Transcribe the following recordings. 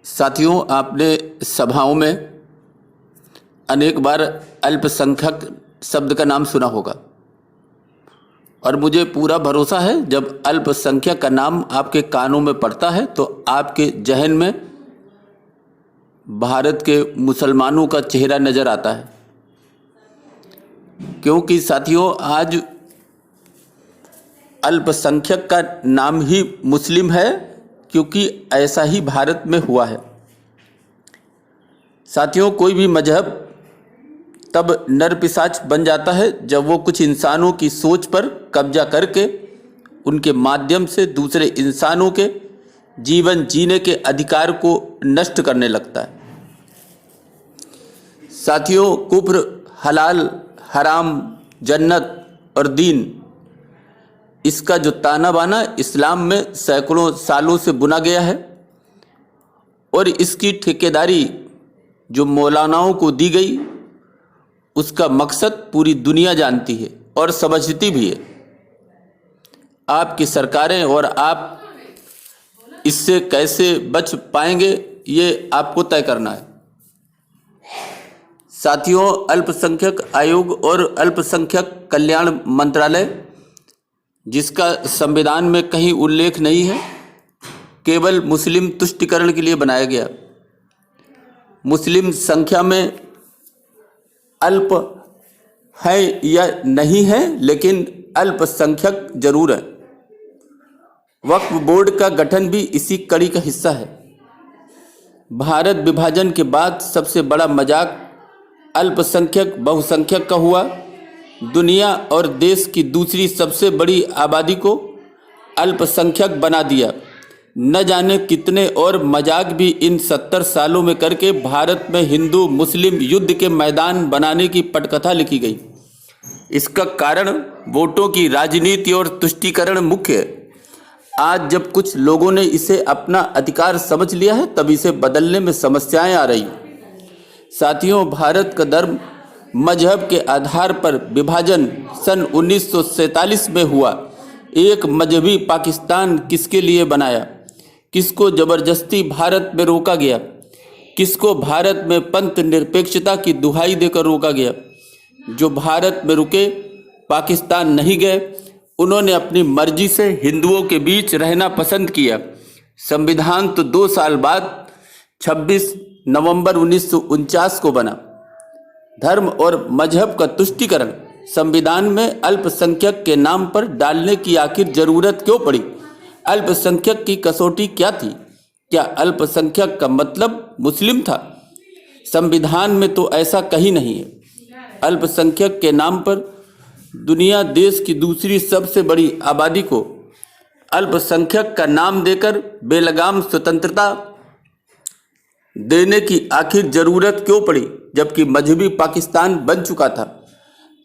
साथियों, आपने सभाओं में अनेक बार अल्पसंख्यक शब्द का नाम सुना होगा और मुझे पूरा भरोसा है जब अल्पसंख्यक का नाम आपके कानों में पड़ता है तो आपके जहन में भारत के मुसलमानों का चेहरा नज़र आता है। क्योंकि साथियों, आज अल्पसंख्यक का नाम ही मुस्लिम है, क्योंकि ऐसा ही भारत में हुआ है। साथियों, कोई भी मजहब तब नरपिशाच बन जाता है जब वो कुछ इंसानों की सोच पर कब्जा करके उनके माध्यम से दूसरे इंसानों के जीवन जीने के अधिकार को नष्ट करने लगता है। साथियों, कुफ्र, हलाल, हराम, जन्नत और दीन, इसका जो ताना बाना इस्लाम में सैकड़ों सालों से बुना गया है और इसकी ठेकेदारी जो मौलानाओं को दी गई, उसका मकसद पूरी दुनिया जानती है और समझती भी है। आपकी सरकारें और आप इससे कैसे बच पाएंगे, ये आपको तय करना है। साथियों, अल्पसंख्यक आयोग और अल्पसंख्यक कल्याण मंत्रालय, जिसका संविधान में कहीं उल्लेख नहीं है, केवल मुस्लिम तुष्टिकरण के लिए बनाया गया। मुस्लिम संख्या में अल्प है या नहीं है, लेकिन अल्पसंख्यक जरूर है। वक्फ बोर्ड का गठन भी इसी कड़ी का हिस्सा है। भारत विभाजन के बाद सबसे बड़ा मजाक अल्पसंख्यक बहुसंख्यक का हुआ। दुनिया और देश की दूसरी सबसे बड़ी आबादी को अल्पसंख्यक बना दिया। न जाने कितने और मजाक भी इन 70 सालों में करके भारत में हिंदू मुस्लिम युद्ध के मैदान बनाने की पटकथा लिखी गई। इसका कारण वोटों की राजनीति और तुष्टीकरण मुख्य है। आज जब कुछ लोगों ने इसे अपना अधिकार समझ लिया है, तब इसे बदलने में समस्याएं आ रही। साथियों, भारत का धर्म मजहब के आधार पर विभाजन सन 1947 में हुआ। एक मजहबी पाकिस्तान किसके लिए बनाया? किसको जबरदस्ती भारत में रोका गया? किसको भारत में पंथ निरपेक्षता की दुहाई देकर रोका गया? जो भारत में रुके, पाकिस्तान नहीं गए, उन्होंने अपनी मर्जी से हिंदुओं के बीच रहना पसंद किया। संविधान तो 2 साल बाद 26 नवंबर 1949 को बना। धर्म और मजहब का तुष्टीकरण संविधान में अल्पसंख्यक के नाम पर डालने की आखिर जरूरत क्यों पड़ी? अल्पसंख्यक की कसौटी क्या थी? क्या अल्पसंख्यक का मतलब मुस्लिम था? संविधान में तो ऐसा कहीं नहीं है। अल्पसंख्यक के नाम पर दुनिया देश की दूसरी सबसे बड़ी आबादी को अल्पसंख्यक का नाम देकर बेलगाम स्वतंत्रता देने की आखिर जरूरत क्यों पड़ी, जबकि मजहबी पाकिस्तान बन चुका था?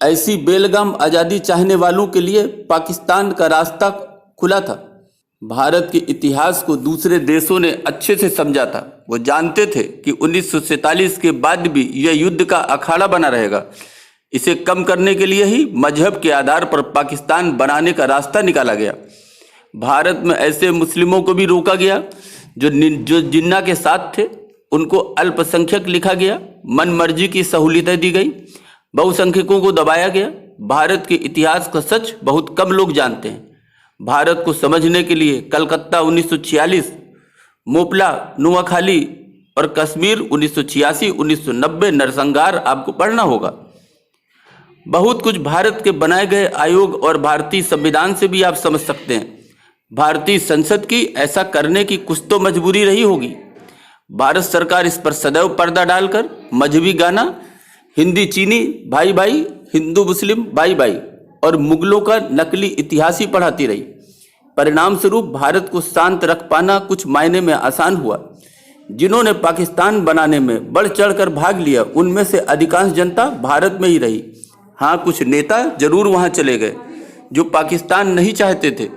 ऐसी बेलगाम आज़ादी चाहने वालों के लिए पाकिस्तान का रास्ता खुला था। भारत के इतिहास को दूसरे देशों ने अच्छे से समझा था। वो जानते थे कि 1947 के बाद भी यह युद्ध का अखाड़ा बना रहेगा। इसे कम करने के लिए ही मजहब के आधार पर पाकिस्तान बनाने का रास्ता निकाला गया। भारत में ऐसे मुस्लिमों को भी रोका गया जो जिन्ना के साथ थे, उनको अल्पसंख्यक लिखा गया। मनमर्जी की सहूलियतें दी गई, बहुसंख्यकों को दबाया गया। भारत के इतिहास का सच बहुत कम लोग जानते हैं। भारत को समझने के लिए कलकत्ता 1946, मोपला, नुआखाली और कश्मीर 1986, 1990, नरसंहार आपको पढ़ना होगा। बहुत कुछ भारत के बनाए गए आयोग और भारतीय संविधान से भी आप समझ सकते हैं। भारतीय संसद की ऐसा करने की कुछ तो मजबूरी रही होगी। भारत सरकार इस पर सदैव पर्दा डालकर मजहबी गाना, हिंदी चीनी भाई भाई, हिंदू मुस्लिम भाई भाई और मुगलों का नकली इतिहास ही पढ़ाती रही। परिणाम स्वरूप भारत को शांत रख पाना कुछ मायने में आसान हुआ। जिन्होंने पाकिस्तान बनाने में बढ़ चढ़कर भाग लिया, उनमें से अधिकांश जनता भारत में ही रही। हाँ, कुछ नेता जरूर वहाँ चले गए जो पाकिस्तान नहीं चाहते थे।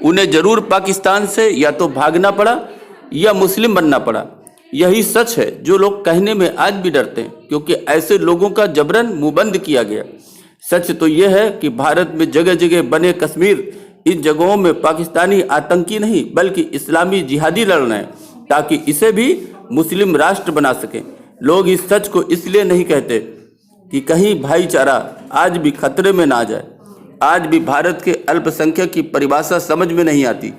उन्हें जरूर पाकिस्तान से या तो भागना पड़ा या मुस्लिम बनना पड़ा। यही सच है जो लोग कहने में आज भी डरते हैं, क्योंकि ऐसे लोगों का जबरन मुंहबंद किया गया। सच तो यह है कि भारत में जगह जगह बने कश्मीर, इन जगहों में पाकिस्तानी आतंकी नहीं बल्कि इस्लामी जिहादी लड़ रहे हैं, ताकि इसे भी मुस्लिम राष्ट्र बना सकें। लोग इस सच को इसलिए नहीं कहते कि कहीं भाईचारा आज भी खतरे में ना जाए। आज भी भारत के अल्पसंख्यक की परिभाषा समझ में नहीं आती।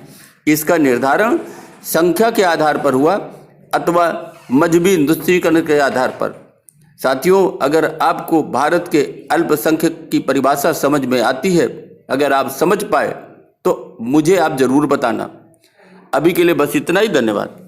इसका निर्धारण संख्या के आधार पर हुआ अथवा मजहबी निश्चयीकरण के आधार पर। साथियों, अगर आपको भारत के अल्पसंख्यक की परिभाषा समझ में आती है, अगर आप समझ पाए तो मुझे आप जरूर बताना। अभी के लिए बस इतना ही। धन्यवाद।